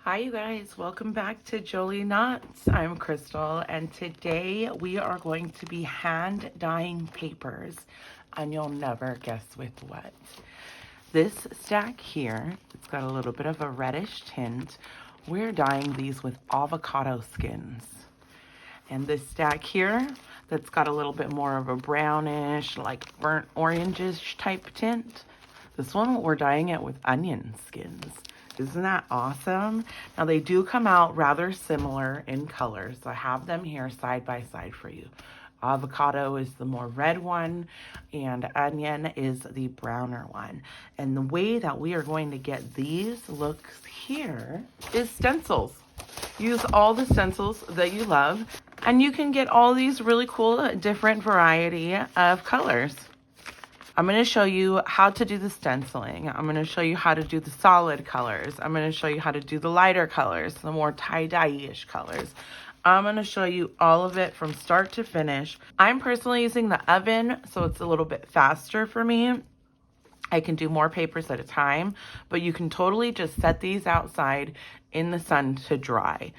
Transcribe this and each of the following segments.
Hi you guys, welcome back to Jolie Knots. I'm Crystal and today we are going to be hand dyeing papers and you'll never guess with what. This stack here, it's got a little bit of a reddish tint. We're dyeing these with avocado skins. And this stack here, that's got a little bit more of a brownish, like burnt orangish type tint. This one, we're dyeing it with onion skins. Isn't that awesome? Now they do come out rather similar in color, so I have them here side by side for you. Avocado is the more red one and onion is the browner one. And the way that we are going to get these looks here is stencils. Use all the stencils that you love and you can get all these really cool different variety of colors. I'm going to show you how to do the stenciling. I'm going to show you how to do the solid colors. I'm going to show you how to do the lighter colors, the more tie-dye-ish colors. I'm going to show you all of it from start to finish. I'm personally using the oven, so it's a little bit faster for me. I can do more papers at a time, but you can totally just set these outside in the sun to dry.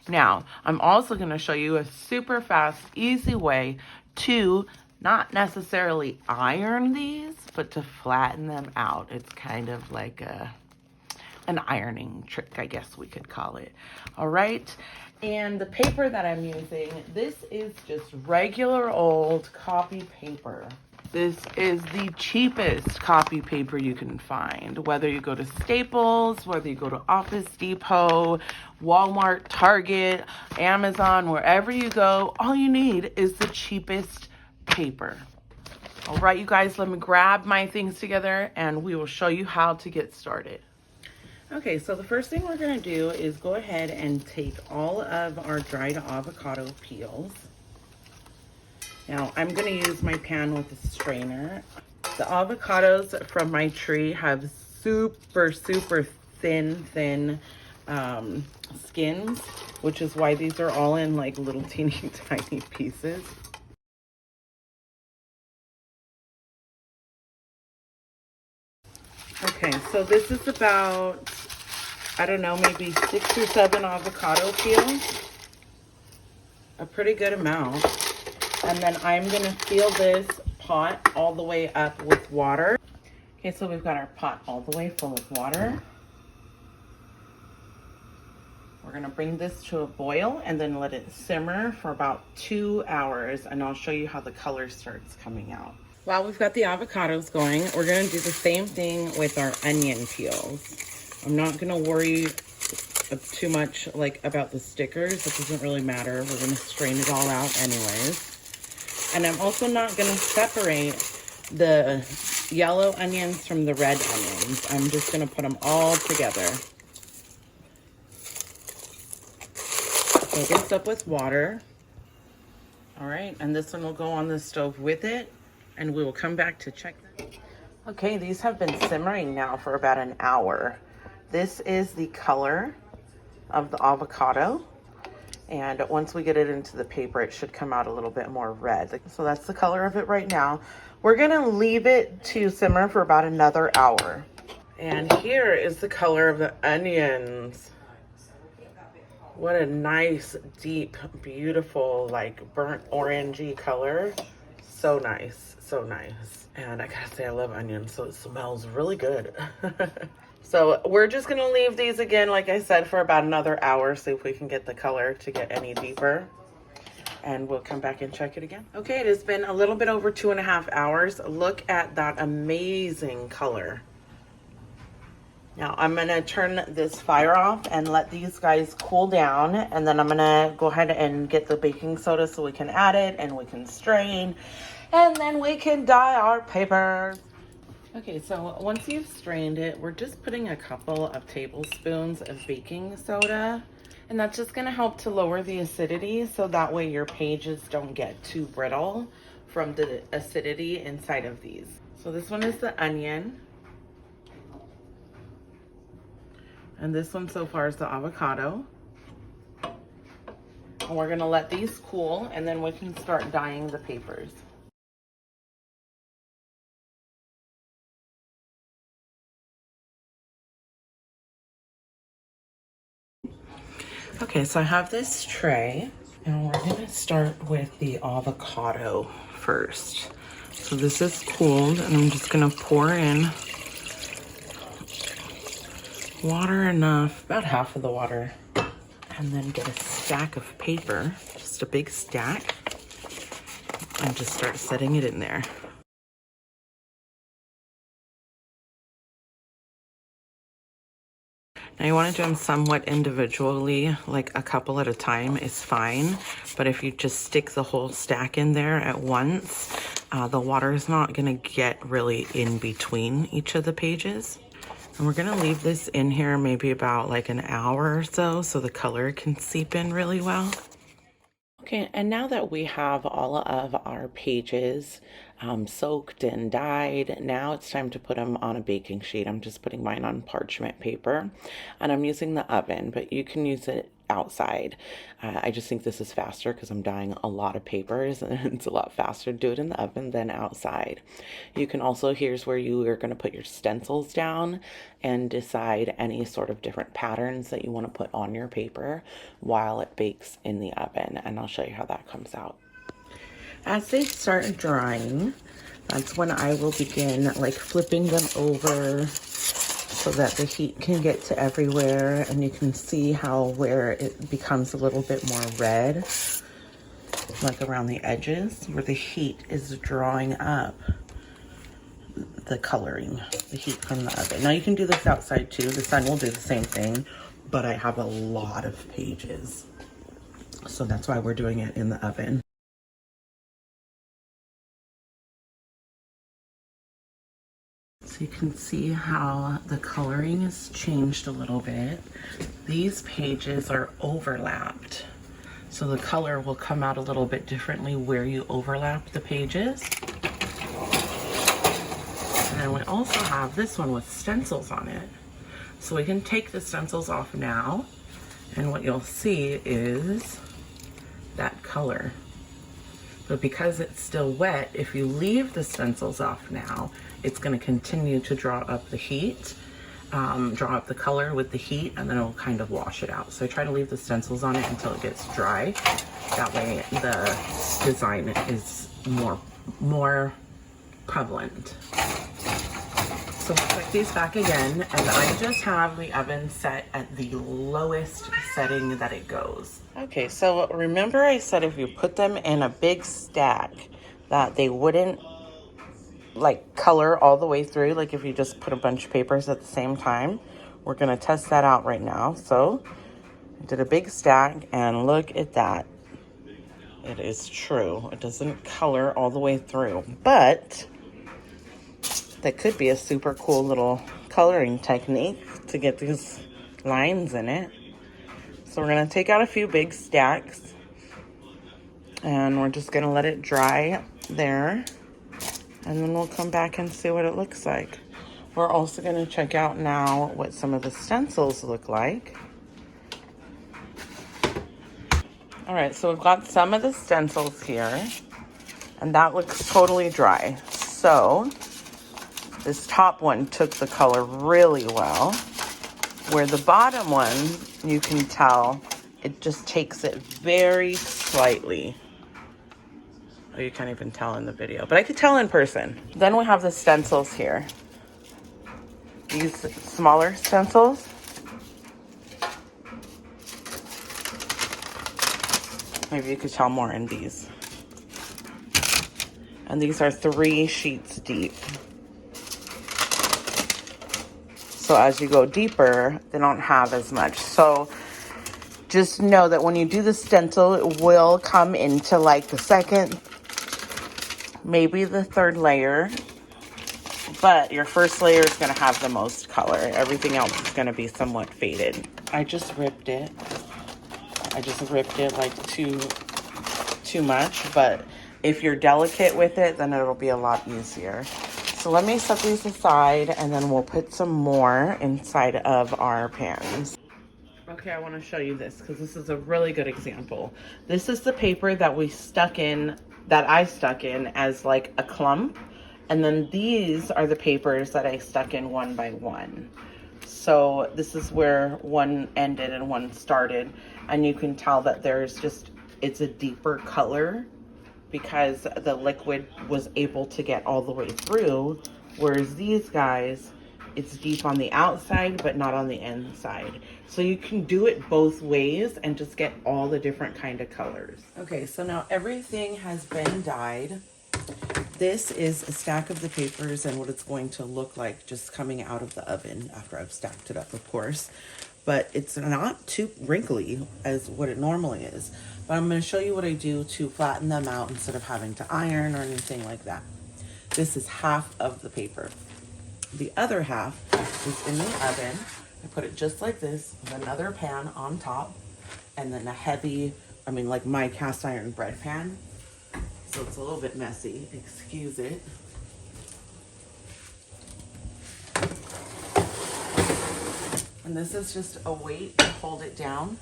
Now, I'm also going to show you a super fast, easy way to not necessarily iron these, but to flatten them out. It's kind of like an ironing trick, I guess we could call it. All right. And the paper that I'm using, this is just regular old copy paper. This is the cheapest copy paper you can find, whether you go to Staples, whether you go to Office Depot, Walmart, Target, Amazon, wherever you go, all you need is the cheapest paper. All right, you guys, let me grab my things together and we will show you how to get started. Okay, so the first thing we're going to do is go ahead and take all of our dried avocado peels. Now, I'm going to use my pan with a strainer. The avocados from my tree have super thin skins, which is why these are all in like little teeny tiny pieces. Okay, so this is about, I don't know, maybe 6 or 7 avocado peels. A pretty good amount. And then I'm going to fill this pot all the way up with water. Okay, so we've got our pot all the way full with water. We're going to bring this to a boil and then let it simmer for about 2 hours. And I'll show you how the color starts coming out. While we've got the avocados going, we're going to do the same thing with our onion peels. I'm not going to worry too much about the stickers. It doesn't really matter. We're going to strain it all out anyways. And I'm also not going to separate the yellow onions from the red onions. I'm just going to put them all together. Fill this up with water. All right, and this one will go on the stove with it. And we will come back to check them. Okay, these have been simmering now for about an hour. This is the color of the avocado. And once we get it into the paper, it should come out a little bit more red. So that's the color of it right now. We're gonna leave it to simmer for about another hour. And here is the color of the onions. What a nice, deep, beautiful, like burnt orangey color. So nice, so nice. And I gotta say, I love onions, so it smells really good. So we're just gonna leave these again, like I said, for about another hour, see if we can get the color to get any deeper. And we'll come back and check it again. Okay, it has been a little bit over 2.5 hours. Look at that amazing color. Now I'm gonna turn this fire off and let these guys cool down, and then I'm gonna go ahead and get the baking soda so we can add it and we can strain, and then we can dye our papers. Okay, so once you've strained it, we're just putting a couple of tablespoons of baking soda, and that's just gonna help to lower the acidity so that way your pages don't get too brittle from the acidity inside of these. So this one is the onion. And this one so far is the avocado. And we're gonna let these cool and then we can start dyeing the papers. Okay, so I have this tray, and we're gonna start with the avocado first. So this is cooled, and I'm just gonna pour in water enough, about half of the water, and then get a stack of paper, just a big stack, and just start setting it in there. Now you want to do them somewhat individually, like a couple at a time is fine, but if you just stick the whole stack in there at once, the water is not going to get really in between each of the pages. And we're going to leave this in here maybe about like an hour or so the color can seep in really well. Okay, and now that we have all of our pages soaked and dyed, now it's time to put them on a baking sheet. I'm just putting mine on parchment paper, and I'm using the oven, but you can use it outside. I just think this is faster because I'm dyeing a lot of papers, and it's a lot faster to do it in the oven than outside. You can also, here's where you are going to put your stencils down and decide any sort of different patterns that you want to put on your paper while it bakes in the oven, and I'll show you how that comes out. As they start drying, that's when I will begin like flipping them over so that the heat can get to everywhere, and you can see how where it becomes a little bit more red, like around the edges, where the heat is drawing up the coloring, the heat from the oven. Now you can do this outside too. The sun will do the same thing, but I have a lot of pages, so that's why we're doing it in the oven. So you can see how the coloring has changed a little bit. These pages are overlapped, so the color will come out a little bit differently where you overlap the pages. And then we also have this one with stencils on it. So we can take the stencils off now, and what you'll see is that color. But because it's still wet, if you leave the stencils off now, it's going to continue to draw up the heat, draw up the color with the heat, and then it'll kind of wash it out. So I try to leave the stencils on it until it gets dry. That way the design is more prevalent. So we'll put these back again, and I just have the oven set at the lowest setting that it goes. Okay, so remember I said if you put them in a big stack that they wouldn't like color all the way through, like if you just put a bunch of papers at the same time. We're gonna test that out right now. So I did a big stack, and look at that. It is true. It doesn't color all the way through, but that could be a super cool little coloring technique to get these lines in it. So we're gonna take out a few big stacks, and we're just gonna let it dry there, and then we'll come back and see what it looks like. We're also gonna check out now what some of the stencils look like. All right, so we've got some of the stencils here, and that looks totally dry. So this top one took the color really well, where the bottom one, you can tell, it just takes it very slightly. Oh, you can't even tell in the video, but I could tell in person. Then we have the stencils here. These smaller stencils. Maybe you could tell more in these. And these are 3 sheets deep. So as you go deeper, they don't have as much. So just know that when you do the stencil, it will come into like the second, maybe the third layer, but your first layer is going to have the most color. Everything else is going to be somewhat faded. I just ripped it. Like too much, but if you're delicate with it, then it'll be a lot easier. So let me set these aside, and then we'll put some more inside of our pans. Okay, I want to show you this because this is a really good example. This is the paper that I stuck in as like a clump. And then these are the papers that I stuck in one by one. So this is where one ended and one started, and you can tell that it's a deeper color because the liquid was able to get all the way through, whereas these guys, it's deep on the outside but not on the inside. So you can do it both ways and just get all the different kind of colors. Okay, so now everything has been dyed. This is a stack of the papers and what it's going to look like just coming out of the oven after I've stacked it up, of course. But it's not too wrinkly as what it normally is. But I'm going to show you what I do to flatten them out instead of having to iron or anything like that. This is half of the paper. The other half is in the oven. I put it just like this with another pan on top and then a heavy, like my cast iron bread pan. So it's a little bit messy, excuse it. And this is just a weight to hold it down.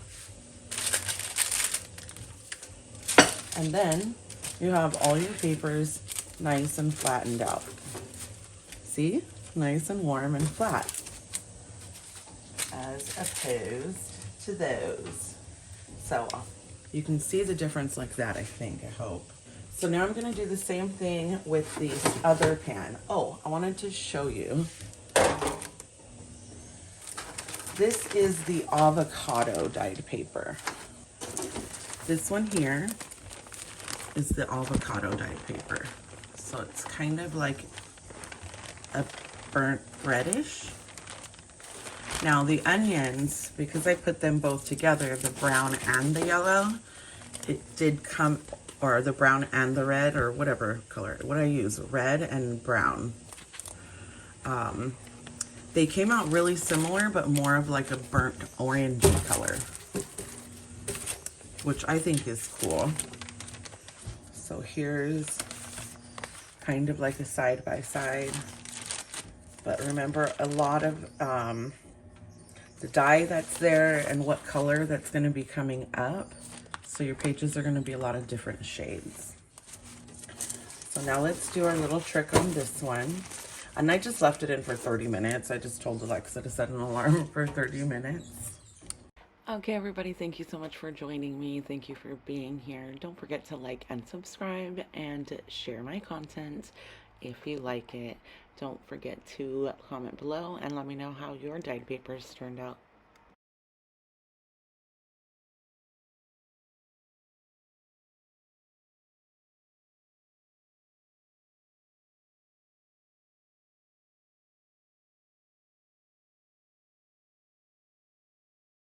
And then you have all your papers nice and flattened out. See? Nice and warm and flat. As opposed to those. So you can see the difference like that, I think, I hope. So now I'm gonna do the same thing with the other pan. Oh, I wanted to show you. This is the avocado dyed paper. This one here is the avocado dyed paper. So it's kind of like a burnt reddish. Now the onions, because I put them both together, the brown and the yellow, it did come, or the brown and the red, or whatever color, what I use, red and brown. They came out really similar, but more of like a burnt orangey color, which I think is cool. So here's kind of like a side by side. But remember, a lot of the dye that's there and what color that's going to be coming up. So your pages are going to be a lot of different shades. So now let's do our little trick on this one. And I just left it in for 30 minutes. I just told Alexa to set an alarm for 30 minutes. Okay, everybody, thank you so much for joining me. Thank you for being here. Don't forget to like and subscribe and share my content if you like it. Don't forget to comment below and let me know how your dyed papers turned out.